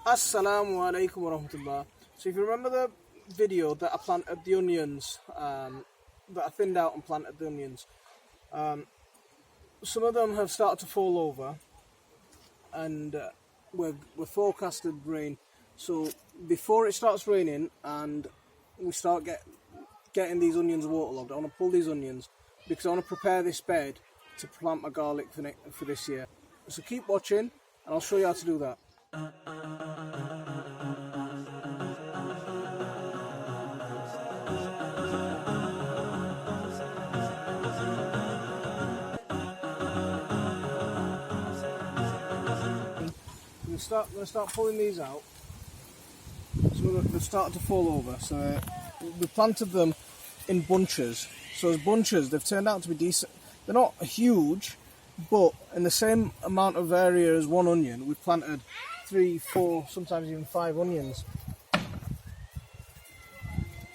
Assalamu alaikum wa rahmatullah. So if you remember the video that I planted the onions, that I thinned out and planted the onions, some of them have started to fall over, and we're forecasted rain. So before it starts raining and we start getting these onions waterlogged, I want to pull these onions because I want to prepare this bed to plant my garlic for this year. So keep watching and I'll show you how to do that. We're going to start pulling these out. So they're starting to fall over. So we planted them in bunches. So as bunches, they've turned out to be decent. They're not huge, but in the same amount of area as one onion, we've planted 3, 4, sometimes even 5 onions.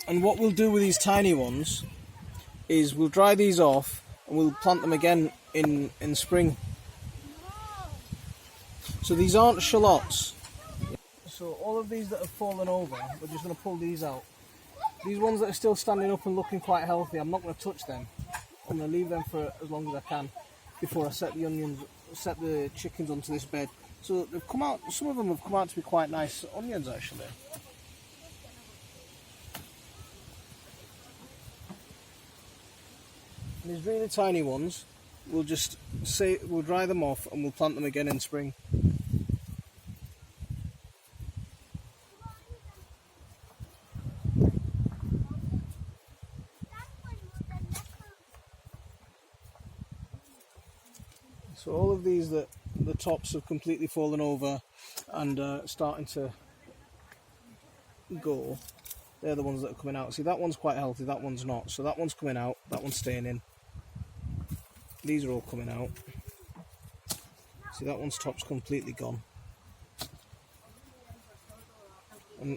And what we'll do with these tiny ones is we'll dry these off and we'll plant them again in spring. So these aren't shallots. So all of these that have fallen over, we're just going to pull these out. These ones that are still standing up and looking quite healthy, I'm not going to touch them. I'm going to leave them for as long as I can before I set the chickens onto this bed. So they've come out. Some of them have come out to be quite nice onions actually. And these really tiny ones, we'll dry them off and we'll plant them again in spring. So all of these that the tops have completely fallen over and starting to go, they're the ones that are coming out. See, that one's quite healthy, that one's not. So that one's coming out, that one's staying in. These are all coming out. See, that one's top's completely gone. And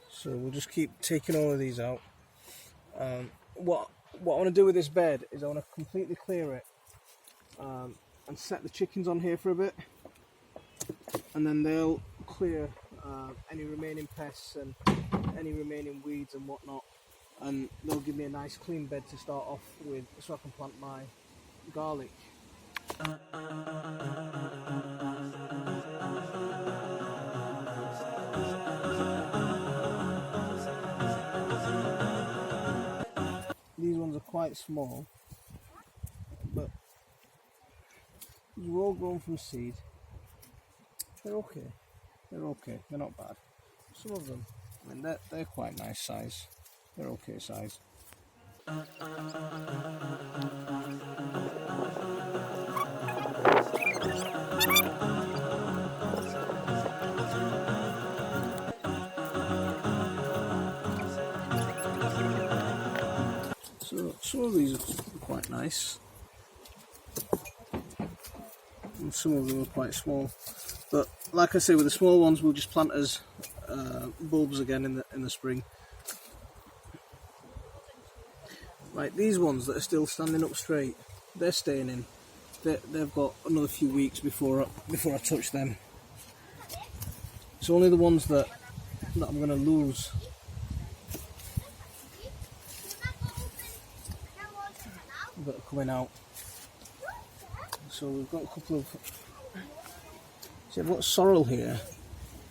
so we'll just keep taking all of these out. What I want to do with this bed is I want to completely clear it and set the chickens on here for a bit, and then they'll clear any remaining pests and any remaining weeds and whatnot, and they'll give me a nice clean bed to start off with so I can plant my garlic. These ones are quite small, but these were all grown from seed. They're okay. They're not bad. Some of them, I mean, they're quite nice size. They're okay size. So some of these are quite nice, and some of them are quite small. But like I say, with the small ones, we'll just plant as bulbs again in the spring. Like these ones that are still standing up straight, they're staying in. They've got another few weeks before I touch them. It's only the ones that I'm going to lose. That are coming out. So we've got a couple of. See, I've got sorrel here.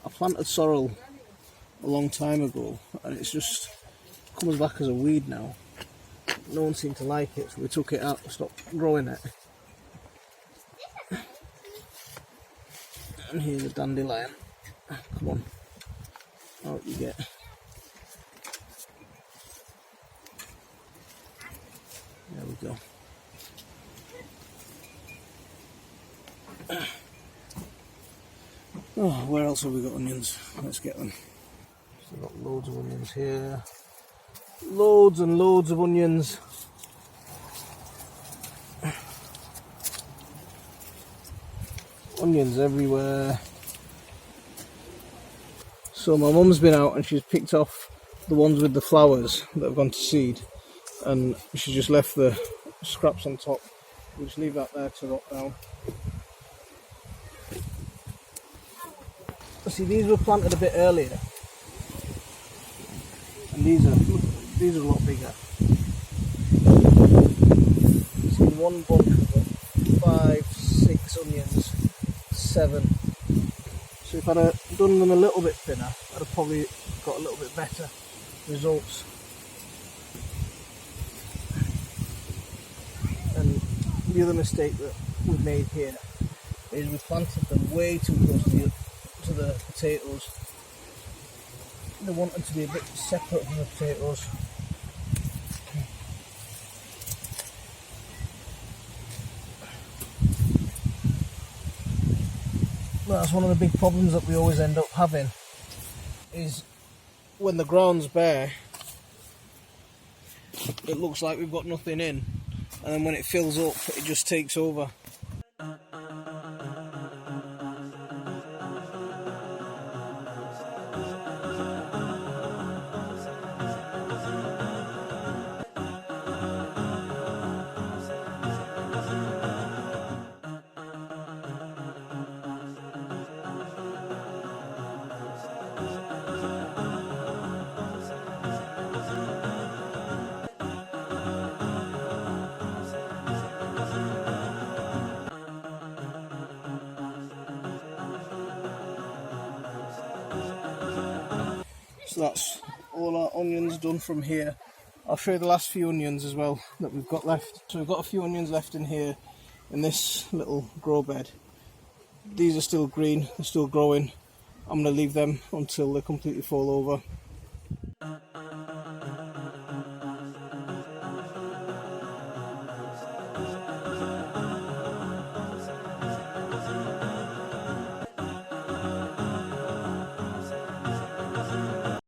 I planted sorrel a long time ago, and it's just comes back as a weed now. No one seemed to like it, so we took it out and stopped growing it. And here's a dandelion. Come on, out you get. There we go. Oh, where else have we got onions? Let's get them. So we've got loads of onions here. Loads and loads of onions. Onions everywhere. So my mum's been out and she's picked off the ones with the flowers that have gone to seed, and she just left the scraps on top. We'll just leave that there to rot down. See, these were planted a bit earlier, and these are a lot bigger. See, one bunch of 5, 6 onions, 7. So if I'd have done them a little bit thinner, I'd have probably got a little bit better results. And the other mistake that we've made here is we planted them way too close to the potatoes. They want them to be a bit separate from the potatoes. That's one of the big problems that we always end up having, is when the ground's bare, it looks like we've got nothing in, and then when it fills up, it just takes over. So that's all our onions done from here. I'll show you the last few onions as well that we've got left. So we've got a few onions left in here in this little grow bed. These are still green, they're still growing. I'm going to leave them until they completely fall over.